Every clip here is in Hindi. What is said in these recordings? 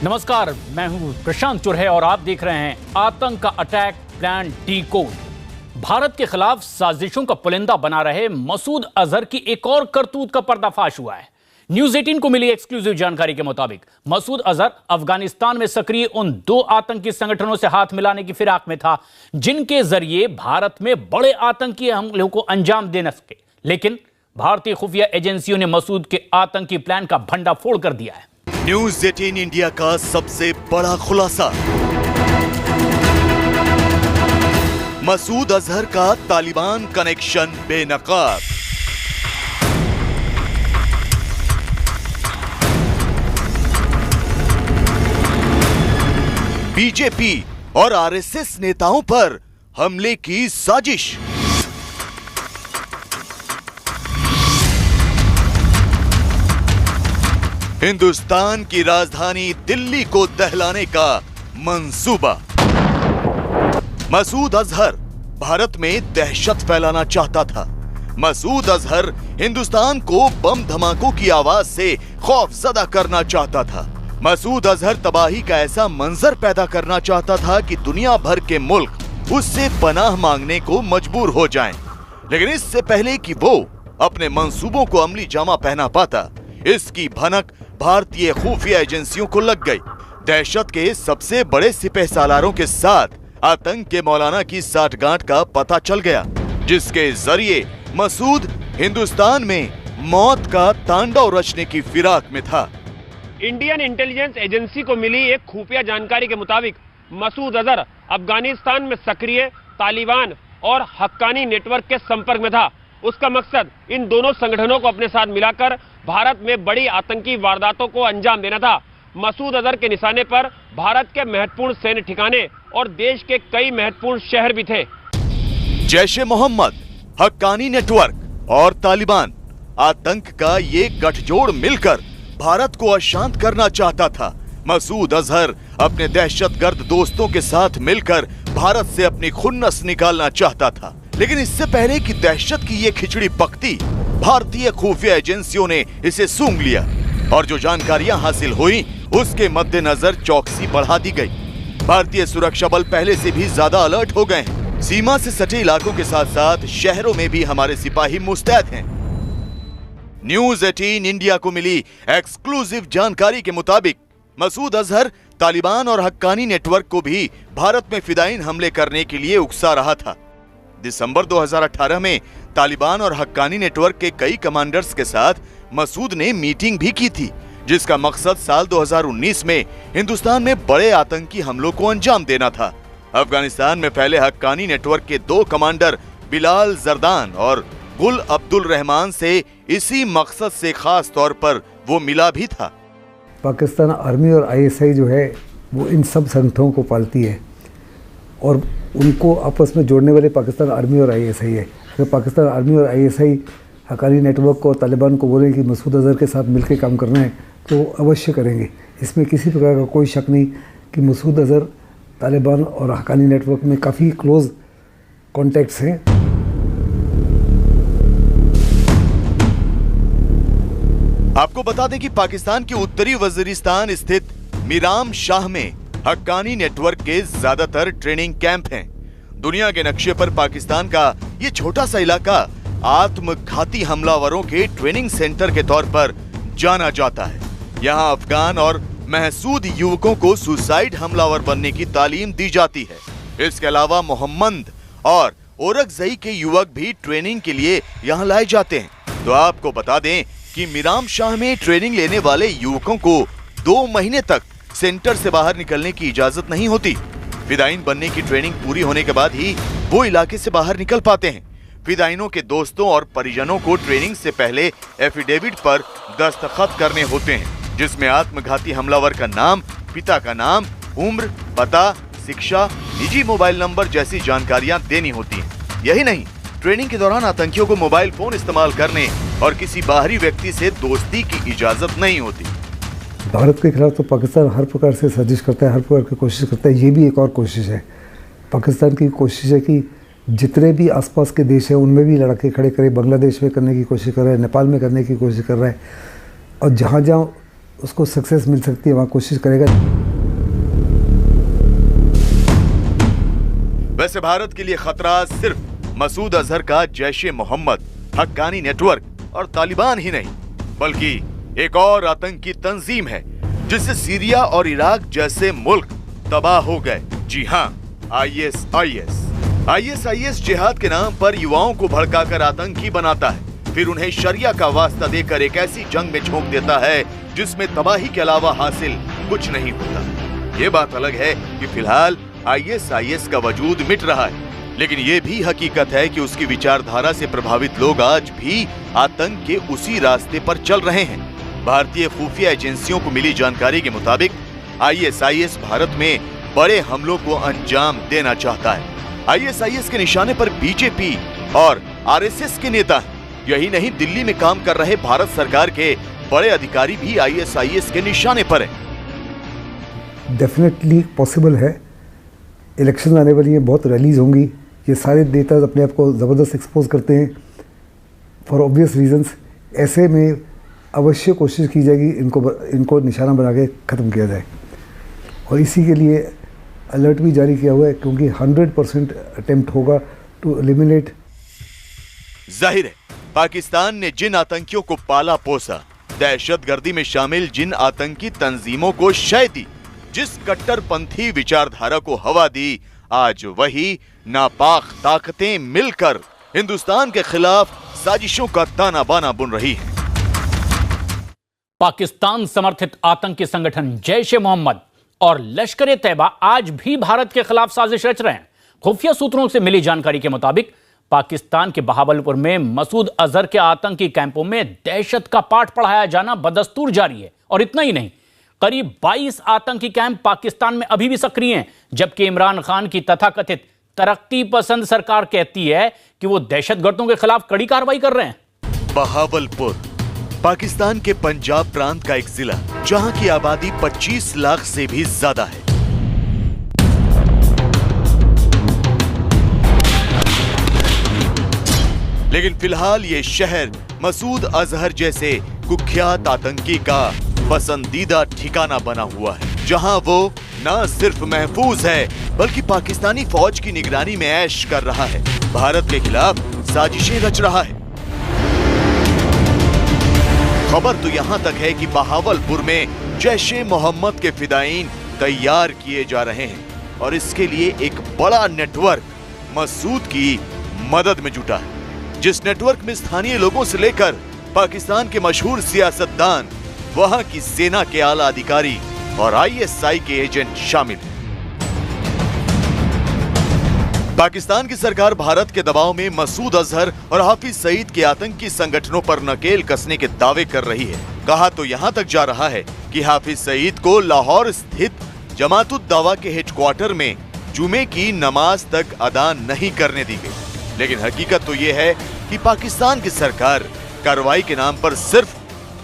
नमस्कार, मैं हूं प्रशांत चुरहे और आप देख रहे हैं आतंक का अटैक प्लान डीकोड। भारत के खिलाफ साजिशों का पुलिंदा बना रहे मसूद अजहर की एक और करतूत का पर्दाफाश हुआ है। न्यूज 18 को मिली एक्सक्लूसिव जानकारी के मुताबिक मसूद अजहर अफगानिस्तान में सक्रिय उन 2 आतंकी संगठनों से हाथ मिलाने की फिराक में था जिनके जरिए भारत में बड़े आतंकी हमलों को अंजाम देना सके, लेकिन भारतीय खुफिया एजेंसियों ने मसूद के आतंकी प्लान का भंडाफोड़ कर दिया है। न्यूज 18 इंडिया का सबसे बड़ा खुलासा, मसूद अजहर का तालिबान कनेक्शन बेनकाब। बीजेपी और आरएसएस नेताओं पर हमले की साजिश। हिंदुस्तान की राजधानी दिल्ली को दहलाने का मंसूबा। मसूद अजहर भारत में दहशत फैलाना चाहता था। मसूद अजहर हिंदुस्तान को बम धमाकों की आवाज से खौफजदा करना चाहता था। मसूद अजहर तबाही का ऐसा मंजर पैदा करना चाहता था कि दुनिया भर के मुल्क उससे पनाह मांगने को मजबूर हो जाएं। लेकिन इससे पहले कि वो अपने मंसूबों को अमली जामा पहना पाता, इसकी भनक भारतीय खुफिया एजेंसियों को लग गई। दहशत के सबसे बड़े सिपहसालारों के साथ आतंक के मौलाना की साठगांठ का पता चल गया, जिसके जरिए मसूद हिंदुस्तान में मौत का तांडव रचने की फिराक में था। इंडियन इंटेलिजेंस एजेंसी को मिली एक खुफिया जानकारी के मुताबिक मसूद अजहर अफगानिस्तान में सक्रिय तालिबान और हक्कानी नेटवर्क के संपर्क में था। उसका मकसद इन दोनों संगठनों को अपने साथ मिलाकर भारत में बड़ी आतंकी वारदातों को अंजाम देना था। मसूद अजहर के निशाने पर भारत के महत्वपूर्ण सैन्य ठिकाने और देश के कई महत्वपूर्ण शहर भी थे। जैश-ए मोहम्मद, हक्कानी नेटवर्क और तालिबान आतंक का ये गठजोड़ मिलकर भारत को अशांत करना चाहता था। मसूद अजहर अपने दहशतगर्द दोस्तों के साथ मिलकर भारत से अपनी खुन्नस निकालना चाहता था। लेकिन इससे पहले कि दहशत की ये खिचड़ी पकती, भारतीय खुफिया एजेंसियों ने इसे सूंघ लिया और जो जानकारियां हासिल हुई उसके मद्देनजर चौकसी बढ़ा दी गई। भारतीय सुरक्षा बल पहले से भी ज्यादा अलर्ट हो गए हैं। सीमा से सटे इलाकों के साथ साथ शहरों में भी हमारे सिपाही मुस्तैद हैं। न्यूज 18 इंडिया को मिली एक्सक्लूसिव जानकारी के मुताबिक मसूद अजहर तालिबान और हक्कानी नेटवर्क को भी भारत में फिदायीन हमले करने के लिए उकसा रहा था। दिसंबर 2018 में तालिबान और हक्कानी नेटवर्क के कई कमांडर्स के साथ मसूद ने मीटिंग भी की थी, जिसका मकसद साल 2019 में हिंदुस्तान में बड़े आतंकी हमलों को अंजाम देना था। अफगानिस्तान में फैले हक्कानी नेटवर्क के 2 कमांडर बिलाल जरदान और गुल अब्दुल रहमान से इसी मकसद से खास तौर पर वो मिला भी था। पाकिस्तान आर्मी और आईएसआई जो है वो इन सब संगठनों को पालती है और उनको आपस में जोड़ने वाले पाकिस्तान आर्मी और आईएसआई है। अगर पाकिस्तान आर्मी और आईएसआई हक्कानी नेटवर्क को और तालिबान को बोले कि मसूद अजहर के साथ मिलकर काम करना है तो वो अवश्य करेंगे। इसमें किसी प्रकार का कोई शक नहीं कि मसूद अजहर तालिबान और हक्कानी नेटवर्क में काफ़ी क्लोज कॉन्टैक्ट्स हैं। आपको बता दें कि पाकिस्तान के उत्तरी वजीरिस्तान स्थित मीराम शाह में हक्कानी नेटवर्क के ज्यादातर ट्रेनिंग कैंप हैं। दुनिया के नक्शे पर पाकिस्तान का ये छोटा सा इलाका आत्मघाती हमलावरों के ट्रेनिंग सेंटर के तौर पर जाना जाता है। यहाँ अफगान और महसूद युवकों को सुसाइड हमलावर बनने की तालीम दी जाती है। इसके अलावा मोहम्मद और ओरकजई के युवक भी ट्रेनिंग के लिए यहाँ लाए जाते हैं। तो आपको बता दें कि मीराम शाह में ट्रेनिंग लेने वाले युवकों को 2 महीने तक सेंटर से बाहर निकलने की इजाजत नहीं होती। फिदायीन बनने की ट्रेनिंग पूरी होने के बाद ही वो इलाके से बाहर निकल पाते हैं। फिदायीनों के दोस्तों और परिजनों को ट्रेनिंग से पहले एफिडेविट पर दस्तखत करने होते हैं, जिसमें आत्मघाती हमलावर का नाम, पिता का नाम, उम्र, पता, शिक्षा, निजी मोबाइल नंबर जैसी जानकारियां देनी होती हैं। यही नहीं, ट्रेनिंग के दौरान आतंकियों को मोबाइल फोन इस्तेमाल करने और किसी बाहरी व्यक्ति से दोस्ती की इजाजत नहीं होती। भारत के खिलाफ तो पाकिस्तान हर प्रकार से साजिश करता है, हर प्रकार की कोशिश करता है। ये भी एक और कोशिश है। पाकिस्तान की कोशिश है कि जितने भी आसपास के देश हैं उनमें भी लड़ाके खड़े करे। बांग्लादेश में करने की कोशिश कर रहा है, नेपाल में करने की कोशिश कर रहा है, और जहाँ जहाँ उसको सक्सेस मिल सकती है, वहाँ कोशिश करेगा। वैसे भारत के लिए खतरा सिर्फ मसूद अजहर का जैश ए मोहम्मद, हक्कानी नेटवर्क और तालिबान ही नहीं, बल्कि एक और आतंकी तंजीम है जिससे सीरिया और इराक जैसे मुल्क तबाह हो गए। जी हाँ, आईएसआईएस जिहाद के नाम पर युवाओं को भड़काकर आतंकी बनाता है, फिर उन्हें शरिया का वास्ता देकर एक ऐसी जंग में झोंक देता है जिसमें तबाही के अलावा हासिल कुछ नहीं होता। ये बात अलग है कि फिलहाल आईएसआईएस का वजूद मिट रहा है, लेकिन ये भी हकीकत है कि उसकी विचारधारा से प्रभावित लोग आज भी आतंक के उसी रास्ते पर चल रहे हैं। भारतीय खुफिया एजेंसियों को मिली जानकारी के मुताबिक आईएसआईएस भारत में बड़े हमलों को अंजाम देना चाहता है। आईएसआईएस के निशाने पर बीजेपी और आरएसएस के नेता हैं। यही नहीं, दिल्ली में काम कर रहे भारत सरकार के बड़े अधिकारी भी आईएसआईएस के निशाने पर हैं। डेफिनेटली पॉसिबल है। इलेक्शन आने वाली है, बहुत रैलीज होंगी, ये सारे नेता अपने आप को ज़बरदस्त एक्सपोज करते हैं फॉर ऑब्वियस रीजंस। ऐसे में अवश्य कोशिश की जाएगी इनको निशाना बना के ख़त्म किया जाए, और इसी के लिए अलर्ट भी जारी किया हुआ है, क्योंकि 100% अटेम्प्ट होगा टू एलिमिनेट। जाहिर है, पाकिस्तान ने जिन आतंकियों को पाला पोसा, दहशतगर्दी में शामिल जिन आतंकी तंजीमों को शय दी, जिस कट्टरपंथी विचारधारा को हवा दी, आज वही नापाक ताकतें मिलकर हिंदुस्तान के खिलाफ साजिशों का ताना बाना बुन रही है। पाकिस्तान समर्थित आतंकी संगठन जैश ए मोहम्मद और लश्कर तैयबा आज भी भारत के खिलाफ साजिश रच रहे हैं। खुफिया सूत्रों से मिली जानकारी के मुताबिक पाकिस्तान के बहावलपुर में मसूद अजहर के आतंकी कैंपों में दहशत का पाठ पढ़ाया जाना बदस्तूर जारी है। और इतना ही नहीं, करीब 22 आतंकी कैंप पाकिस्तान में अभी भी सक्रिय हैं, जबकि इमरान खान की तथाकथित तरक्की पसंद सरकार कहती है कि वो दहशतगर्दों के खिलाफ कड़ी कार्रवाई कर रहे हैं। बहावलपुर पाकिस्तान के पंजाब प्रांत का एक जिला, जहां की आबादी 25 लाख से भी ज्यादा है। लेकिन फिलहाल ये शहर मसूद अजहर जैसे कुख्यात आतंकी का पसंदीदा ठिकाना बना हुआ है, जहां वो न सिर्फ महफूज है बल्कि पाकिस्तानी फौज की निगरानी में ऐश कर रहा है, भारत के खिलाफ साजिशें रच रहा है। खबर तो यहां तक है कि बहावलपुर में जैश ए मोहम्मद के फिदायीन तैयार किए जा रहे हैं और इसके लिए एक बड़ा नेटवर्क मसूद की मदद में जुटा है, जिस नेटवर्क में स्थानीय लोगों से लेकर पाकिस्तान के मशहूर सियासतदान, वहां की सेना के आला अधिकारी और आईएसआई के एजेंट शामिल हैं। पाकिस्तान की सरकार भारत के दबाव में मसूद अजहर और हाफिज सईद के आतंकी संगठनों पर नकेल कसने के दावे कर रही है। कहा तो यहां तक जा रहा है कि हाफिज सईद को लाहौर स्थित जमात-उद-दावा के हेडक्वार्टर में जुमे की नमाज तक अदा नहीं करने दी गई, लेकिन हकीकत तो ये है कि पाकिस्तान की सरकार कार्रवाई के नाम पर सिर्फ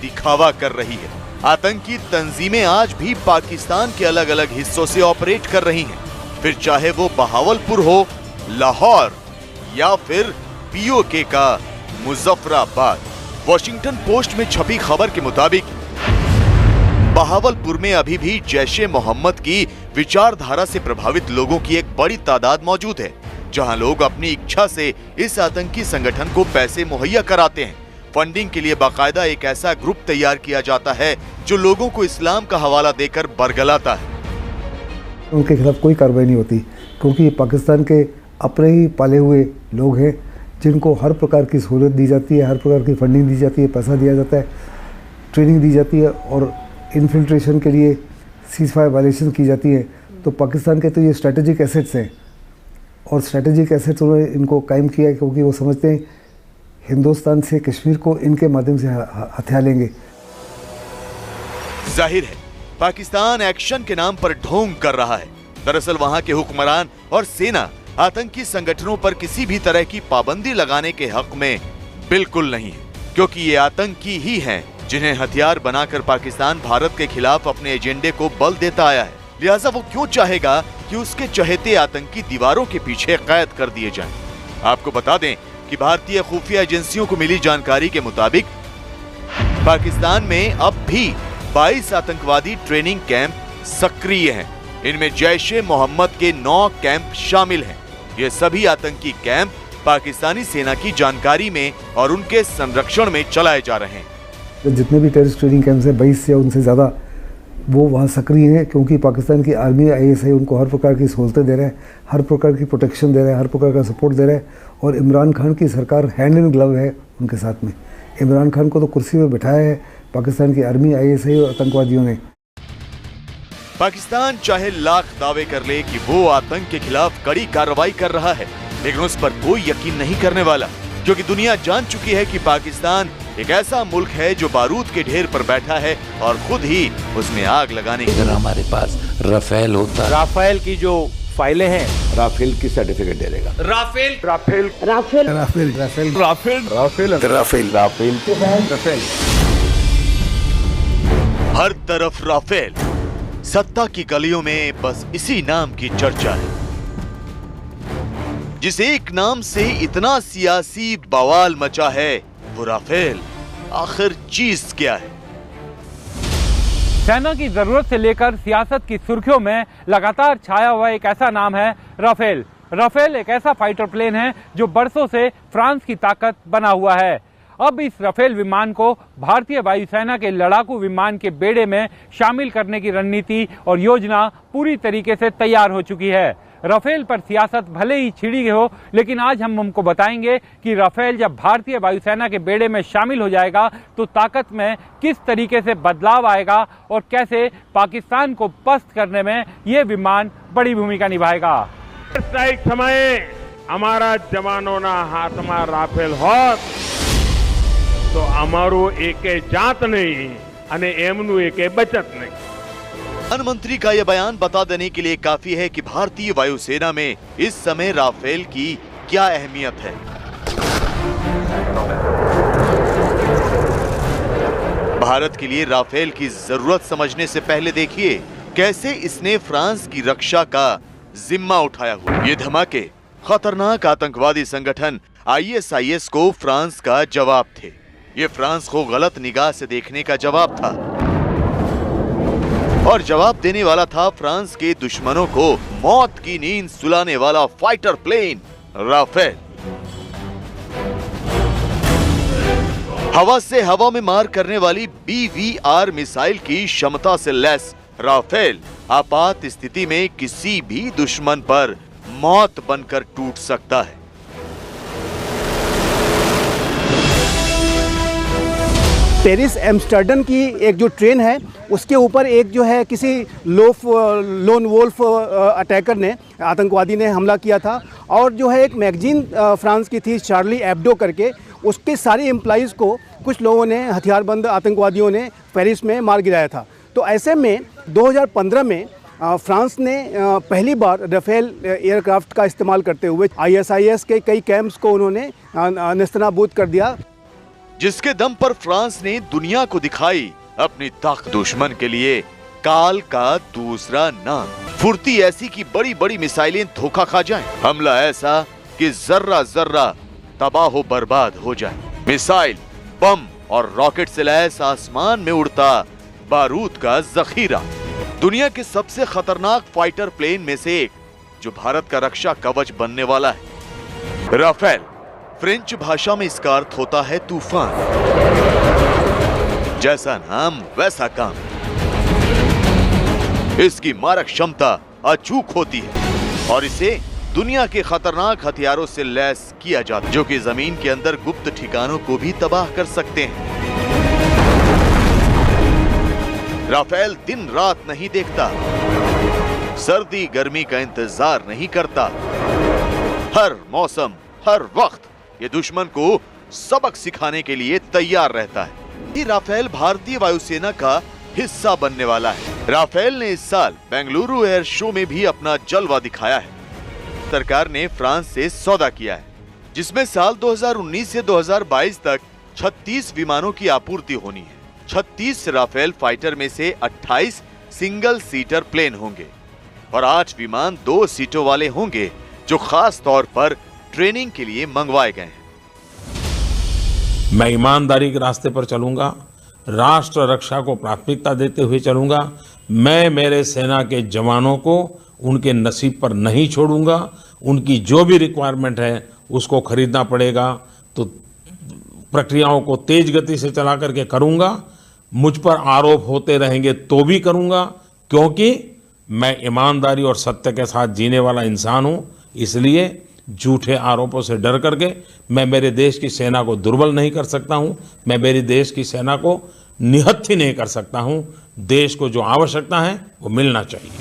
दिखावा कर रही है। आतंकी तंजीमें आज भी पाकिस्तान के अलग अलग हिस्सों से ऑपरेट कर रही हैं, फिर चाहे वो बहावलपुर हो, लाहौर या फिर पीओके का मुजफ्फराबाद। वॉशिंगटन पोस्ट में छपी खबर के मुताबिक बहावलपुर में अभी भी जैश ए मोहम्मद की विचारधारा से प्रभावित लोगों की एक बड़ी तादाद मौजूद है, जहां लोग अपनी इच्छा से इस आतंकी संगठन को पैसे मुहैया कराते हैं। फंडिंग के लिए बाकायदा एक ऐसा ग्रुप तैयार किया जाता है जो लोगों को इस्लाम का हवाला देकर बरगलाता है। उनके खिलाफ कोई कार्रवाई नहीं होती, क्योंकि ये पाकिस्तान के अपने ही पाले हुए लोग हैं, जिनको हर प्रकार की सहूलत दी जाती है, हर प्रकार की फंडिंग दी जाती है, पैसा दिया जाता है, ट्रेनिंग दी जाती है और इन्फिल्ट्रेशन के लिए सीज़फायर वायलेशन की जाती है। तो पाकिस्तान के तो ये स्ट्रेटेजिक एसेट्स हैं, और स्ट्रेटेजिक एसेट्स उन्होंने इनको कायम किया है, क्योंकि वो समझते हैं हिंदुस्तान से कश्मीर को इनके माध्यम से हथिया लेंगे। जाहिर है, पाकिस्तान एक्शन के नाम पर ढोंग कर रहा है। दरअसल वहां के हुक्मरान और सेना आतंकी संगठनों पर किसी भी तरह की पाबंदी लगाने के हक में बिल्कुल नहीं है, क्योंकि ये आतंकी ही हैं जिन्हें हथियार बनाकर पाकिस्तान भारत के खिलाफ अपने एजेंडे को बल देता आया है। लिहाजा वो क्यों चाहेगा कि उसके चहेते आतंकी दीवारों के पीछे कैद कर दिए जाएं। आपको बता दें कि भारतीय खुफिया एजेंसियों को मिली जानकारी के मुताबिक पाकिस्तान में अब भी 22 आतंकवादी ट्रेनिंग कैंप सक्रिय हैं। इनमें जैश-ए मोहम्मद के 9 कैंप शामिल हैं। ये सभी आतंकी कैंप पाकिस्तानी सेना की जानकारी में और उनके संरक्षण में चलाए जा रहे हैं। जितने भी टेररिस्ट ट्रेनिंग कैंप्स हैं 22 या उनसे ज़्यादा वो वहाँ सक्रिय हैं, क्योंकि पाकिस्तान की आर्मी ISI उनको हर प्रकार की सहूलतें दे रहे हैं, हर प्रकार की प्रोटेक्शन दे रहे हैं, हर प्रकार का सपोर्ट दे रहे हैं। और इमरान खान की सरकार हैंड इन ग्लव है उनके साथ में। इमरान खान को तो कुर्सी में बिठाया है पाकिस्तान की आर्मी, ISI और आतंकवादियों ने। पाकिस्तान चाहे लाख दावे कर ले कि वो आतंक के खिलाफ कड़ी कार्रवाई कर रहा है, लेकिन उस पर कोई यकीन नहीं करने वाला, क्योंकि दुनिया जान चुकी है कि पाकिस्तान एक ऐसा मुल्क है जो बारूद के ढेर पर बैठा है और खुद ही उसमें आग लगाने की। अगर हमारे पास राफेल होता, राफेल की जो फाइलें हैं, राफेल की सर्टिफिकेट दे देगा। Rafale Rafale Rafale Rafale Rafale Rafale Rafale Rafale Rafale Rafale हर तरफ राफेल। सत्ता की गलियों में बस इसी नाम की चर्चा है। जिस एक नाम से इतना सियासी बवाल मचा है, वो राफेल आखिर चीज क्या है? सेना की जरूरत से लेकर सियासत की सुर्खियों में लगातार छाया हुआ एक ऐसा नाम है राफेल। राफेल एक ऐसा फाइटर प्लेन है जो बरसों से फ्रांस की ताकत बना हुआ है। अब इस राफेल विमान को भारतीय वायुसेना के लड़ाकू विमान के बेड़े में शामिल करने की रणनीति और योजना पूरी तरीके से तैयार हो चुकी है। राफेल पर सियासत भले ही छिड़ी हो, लेकिन आज हम उनको बताएंगे कि राफेल जब भारतीय वायुसेना के बेड़े में शामिल हो जाएगा तो ताकत में किस तरीके से बदलाव आएगा और कैसे पाकिस्तान को पस्त करने में ये विमान बड़ी भूमिका निभाएगा। स्ट्राइक समय हमारा जवानों ना हाथ में राफेल होत तो अमारू एके जात नहीं अने एमनु एके बचत नहीं। प्रधानमंत्री का यह बयान बता देने के लिए काफी है कि भारतीय वायुसेना में इस समय राफेल की क्या अहमियत है। भारत के लिए राफेल की जरूरत समझने से पहले देखिए कैसे इसने फ्रांस की रक्षा का जिम्मा उठाया हुआ। ये धमाके खतरनाक आतंकवादी संगठन ISIS को फ्रांस का जवाब थे। ये फ्रांस को गलत निगाह से देखने का जवाब था और जवाब देने वाला था फ्रांस के दुश्मनों को मौत की नींद सुलाने वाला फाइटर प्लेन राफेल। हवा से हवा में मार करने वाली BVR मिसाइल की क्षमता से लैस राफेल आपात स्थिति में किसी भी दुश्मन पर मौत बनकर टूट सकता है। पेरिस एम्स्टर्डम की एक जो ट्रेन है उसके ऊपर एक जो है किसी लोन वोल्फ अटैकर ने, आतंकवादी ने हमला किया था और जो है एक मैगजीन फ्रांस की थी शार्ली एब्डो करके, उसके सारे एम्प्लॉइज़ को कुछ लोगों ने, हथियारबंद आतंकवादियों ने पेरिस में मार गिराया था। तो ऐसे में 2015 में फ्रांस ने पहली बार राफेल एयरक्राफ्ट का इस्तेमाल करते हुए ISIS के कई कैंप्स को उन्होंने नेस्तनाबूद कर दिया, जिसके दम पर फ्रांस ने दुनिया को दिखाई अपनी ताकत। दुश्मन के लिए काल का दूसरा नाम। फुर्ती ऐसी कि बड़ी बड़ी मिसाइलें धोखा खा जाएं, हमला ऐसा कि जर्रा जर्रा तबाह बर्बाद हो जाए। मिसाइल, बम और रॉकेट से लैस आसमान में उड़ता बारूद का जखीरा। दुनिया के सबसे खतरनाक फाइटर प्लेन में से एक, जो भारत का रक्षा कवच बनने वाला है। राफेल फ्रेंच भाषा में इसका अर्थ होता है तूफान। जैसा नाम वैसा काम। इसकी मारक क्षमता अचूक होती है और इसे दुनिया के खतरनाक हथियारों से लैस किया जाता है, जो कि जमीन के अंदर गुप्त ठिकानों को भी तबाह कर सकते हैं। राफेल दिन रात नहीं देखता, सर्दी गर्मी का इंतजार नहीं करता। हर मौसम, हर वक्त ये दुश्मन को सबक सिखाने के लिए तैयार रहता है। ये राफेल भारतीय वायुसेना का हिस्सा बनने वाला है। राफेल ने इस साल बेंगलुरु एयर शो में भी अपना जलवा दिखाया है। सरकार ने फ्रांस से सौदा किया है, जिसमें साल 2019 से 2022 तक 36 विमानों की आपूर्ति होनी है। 36 राफेल फाइटर में से 28 सिंगल सीटर प्लेन होंगे और 8 विमान 2 सीटों वाले होंगे, जो खास तौर पर ट्रेनिंग के लिए मंगवाए गए हैं। मैं ईमानदारी के रास्ते पर चलूंगा, राष्ट्र रक्षा को प्राथमिकता देते हुए चलूंगा। मैं मेरे सेना के जवानों को उनके नसीब पर नहीं छोड़ूंगा। उनकी जो भी रिक्वायरमेंट है उसको खरीदना पड़ेगा तो प्रक्रियाओं को तेज गति से चला करके करूंगा। मुझ पर आरोप होते रहेंगे तो भी करूंगा, क्योंकि मैं ईमानदारी और सत्य के साथ जीने वाला इंसान हूं। इसलिए झूठे आरोपों से डर करके मैं मेरे देश की सेना को दुर्बल नहीं कर सकता हूं। मैं मेरे देश की सेना को निहत्थी नहीं कर सकता हूं। देश को जो आवश्यकता है वो मिलना चाहिए।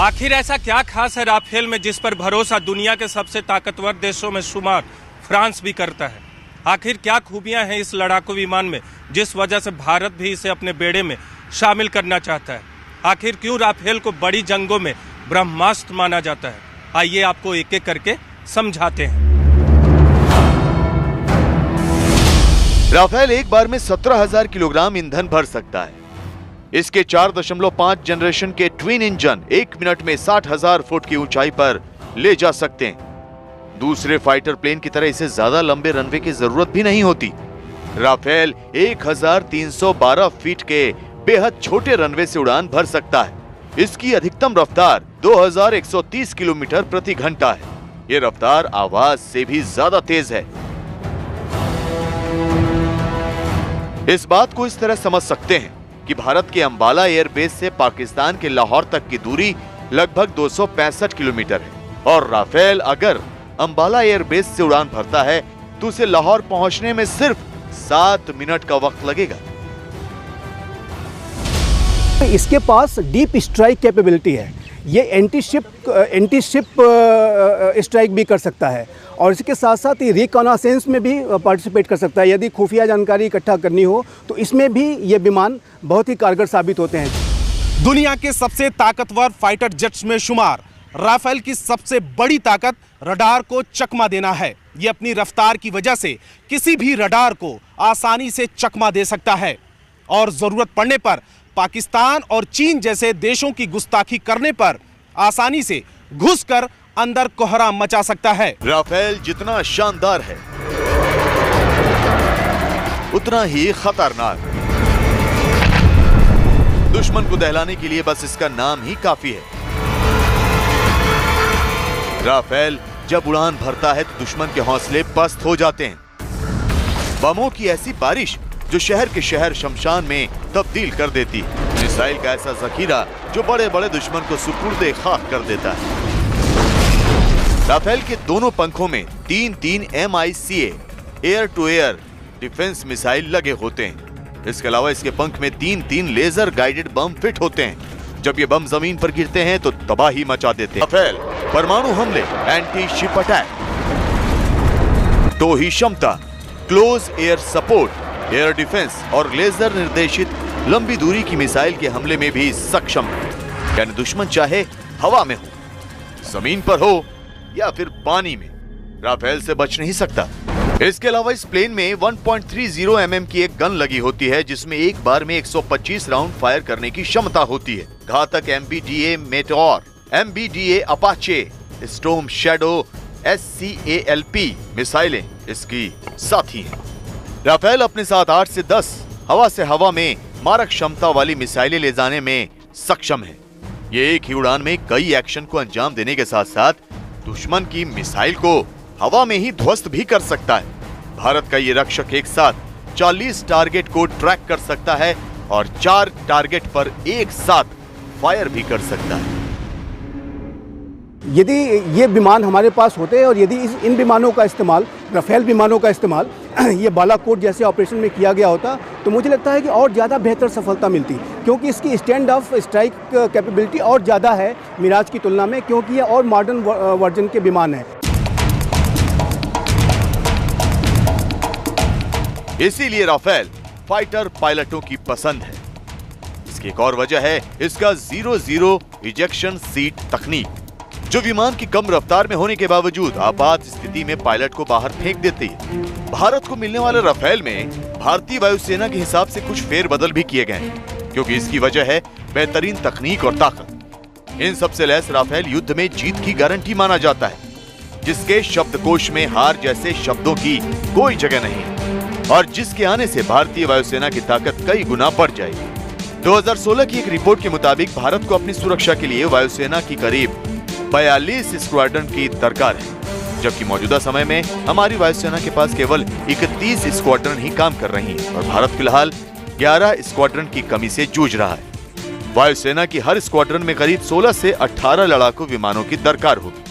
आखिर ऐसा क्या खास है राफेल में जिस पर भरोसा दुनिया के सबसे ताकतवर देशों में शुमार फ्रांस भी करता है? आखिर क्या खूबियां हैं इस लड़ाकू विमान में जिस वजह से भारत भी इसे अपने बेड़े में शामिल करना चाहता है? आखिर क्यों राफेल को बड़ी जंगों में ब्रह्मास्त्र माना जाता है? आइए आपको एक एक करके समझाते हैं। राफेल एक बार में 17,000 किलोग्राम ईंधन भर सकता है। इसके 4.5 जनरेशन के ट्विन इंजन 1 मिनट में 60,000 फुट की ऊंचाई पर ले जा सकते हैं। दूसरे फाइटर प्लेन की तरह इसे ज्यादा लंबे रनवे की जरूरत भी नहीं होती। राफेल 1312 फीट के बेहद छोटे रनवे से उड़ान भर सकता है। इसकी अधिकतम रफ्तार 2130 किलोमीटर प्रति घंटा है। ये रफ्तार आवाज से भी ज्यादा तेज है। इस बात को इस तरह समझ सकते हैं कि भारत के अंबाला एयरबेस से पाकिस्तान के लाहौर तक की दूरी लगभग 265 किलोमीटर है और राफेल अगर अंबाला एयरबेस से उड़ान भरता है तो उसे लाहौर पहुंचने में सिर्फ 7 मिनट का वक्त लगेगा। इसके पास डीप स्ट्राइक कैपेबिलिटी है। ये एंटी शिप स्ट्राइक भी कर सकता है और इसके साथ साथ ये रिकॉनासेंस में भी पार्टिसिपेट कर सकता है। यदि खुफिया जानकारी इकट्ठा करनी हो तो इसमें भी ये विमान बहुत ही कारगर साबित होते हैं। दुनिया के सबसे ताकतवर फाइटर जेट्स में शुमार राफेल की सबसे बड़ी ताकत रडार को चकमा देना है। ये अपनी रफ्तार की वजह से किसी भी रडार को आसानी से चकमा दे सकता है और जरूरत पड़ने पर पाकिस्तान और चीन जैसे देशों की गुस्ताखी करने पर आसानी से घुसकर अंदर कोहराम मचा सकता है। राफेल जितना शानदार है उतना ही खतरनाक। दुश्मन को दहलाने के लिए बस इसका नाम ही काफी है। राफेल जब उड़ान भरता है तो दुश्मन के हौसले पस्त हो जाते हैं। बमों की ऐसी बारिश जो शहर के शहर शमशान में तब्दील कर देती है। मिसाइल का ऐसा जखीरा जो बड़े बड़े दुश्मन को सुपुर्दे खाक कर देता है। राफेल के दोनों पंखों में 3 MICA air to air defence missile लगे होते हैं। इसके अलावा इसके पंख में 3 लेजर गाइडेड बम फिट होते हैं। जब ये बम जमीन पर गिरते हैं तो तबाही मचा देते हैं। राफेल परमाणु हमले, एंटी शिप अटैक, टो ही क्षमता, close air support, air defence और लेजर निर्देशित लंबी दूरी की मिसाइल के हमले में भी सक्षम है। यानी दुश्मन चाहे हवा में हो, जमीन पर हो या फिर पानी में, राफेल से बच नहीं सकता। इसके अलावा इस प्लेन में 1.30 mm की एक गन लगी होती है जिसमें एक बार में 125 राउंड फायर करने की क्षमता होती है। घातक MBDA मेटोर, MBDA Apache, storm shadow, SCALP मिसाइलें इसकी साथी हैं। राफेल अपने साथ 8 से 10 हवा से हवा में मारक क्षमता वाली मिसाइलें ले जाने में सक्षम है। ये एक ही उड़ान में कई एक्शन को अंजाम देने के साथ साथ दुश्मन की मिसाइल को हवा में ही ध्वस्त भी कर सकता है। भारत का ये रक्षक एक साथ 40 टारगेट को ट्रैक कर सकता है और 4 टारगेट पर एक साथ फायर भी कर सकता है। यदि ये विमान हमारे पास होते हैं और यदि इन विमानों का इस्तेमाल, राफेल विमानों का इस्तेमाल ये बालाकोट जैसे ऑपरेशन में किया गया होता तो मुझे लगता है कि और ज़्यादा बेहतर सफलता मिलती, क्योंकि इसकी स्टैंड ऑफ स्ट्राइक कैपेबिलिटी और ज़्यादा है मिराज की तुलना में, क्योंकि ये और मॉडर्न वर्जन के विमान है। इसीलिए राफेल फाइटर पायलटों की पसंद है। इसकी एक और वजह है इसका 0-0 इजेक्शन सीट तकनीक, जो विमान की कम रफ्तार में होने के बावजूद आपात स्थिति में पायलट को बाहर फेंक देती है। भारत को मिलने वाले राफेल में भारतीय वायुसेना के हिसाब से कुछ फेरबदल भी किए गए हैं, क्योंकि इसकी वजह है बेहतरीन तकनीक और ताकत। इन सबसे लैस राफेल युद्ध में जीत की गारंटी माना जाता है, जिसके शब्दकोश में हार जैसे शब्दों की कोई जगह नहीं है। और जिसके आने से भारतीय वायुसेना की ताकत कई गुना बढ़ जाएगी। 2016 की एक रिपोर्ट के मुताबिक भारत को अपनी सुरक्षा के लिए वायुसेना की करीब 42 स्क्वाड्रन की दरकार है, जबकि मौजूदा समय में हमारी वायुसेना के पास केवल 31 स्क्वाड्रन ही काम कर रही है और भारत फिलहाल 11 स्क्वाड्रन की कमी से जूझ रहा है। वायुसेना की हर स्क्वाड्रन में करीब 16 से 18 लड़ाकू विमानों की दरकार होगी।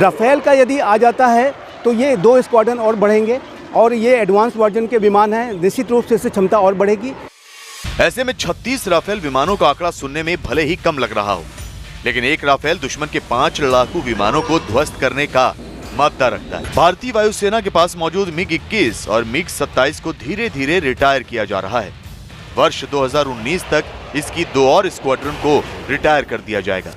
राफेल का यदि आ जाता है तो ये 2 स्क्वाड्रन और बढ़ेंगे और ये एडवांस वर्जन के विमान हैं, निश्चित रूप से इससे क्षमता और बढ़ेगी। ऐसे में 36 राफेल विमानों का आंकड़ा सुनने में भले ही कम लग रहा हो, लेकिन एक राफेल दुश्मन के 5 लड़ाकू विमानों को ध्वस्त करने का मादा रखता है। भारतीय वायुसेना के पास मौजूद MiG-21 और MiG-27 को धीरे धीरे रिटायर किया जा रहा है। वर्ष 2019 तक इसकी 2 और स्क्वाड्रन को रिटायर कर दिया जाएगा।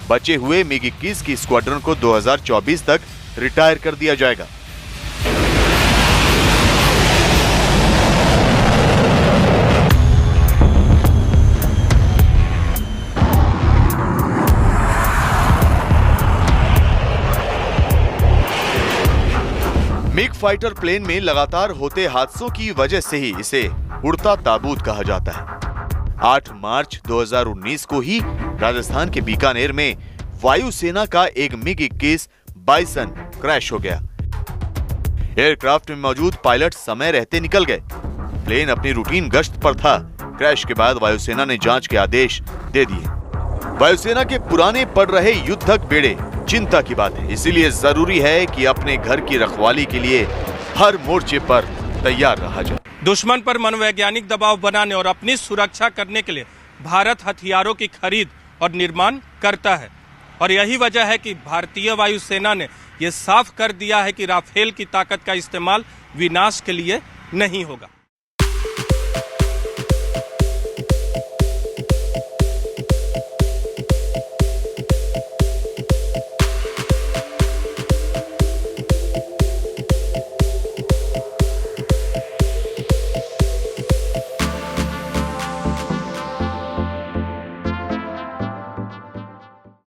बचे हुए MiG-21 की स्क्वाड्रन को 2024 तक रिटायर कर दिया जाएगा। मिग फाइटर प्लेन में लगातार होते हादसों की वजह से ही इसे उड़ता ताबूत कहा जाता है। 8 मार्च 2019 को ही राजस्थान के बीकानेर में वायुसेना का एक MiG-21 बाइसन क्रैश हो गया। एयरक्राफ्ट में मौजूद पायलट समय रहते निकल गए। प्लेन अपनी रूटीन गश्त पर था। क्रैश के बाद वायुसेना ने जांच के आदेश दे दिए। वायुसेना के पुराने पड़ रहे युद्धक बेड़े चिंता की बात है, इसीलिए जरूरी है कि अपने घर की रखवाली के लिए हर मोर्चे पर तैयार रहा जाए। दुश्मन पर मनोवैज्ञानिक दबाव बनाने और अपनी सुरक्षा करने के लिए भारत हथियारों की खरीद और निर्माण करता है और यही वजह है कि भारतीय वायुसेना ने यह साफ कर दिया है कि राफेल की ताकत का इस्तेमाल विनाश के लिए नहीं होगा।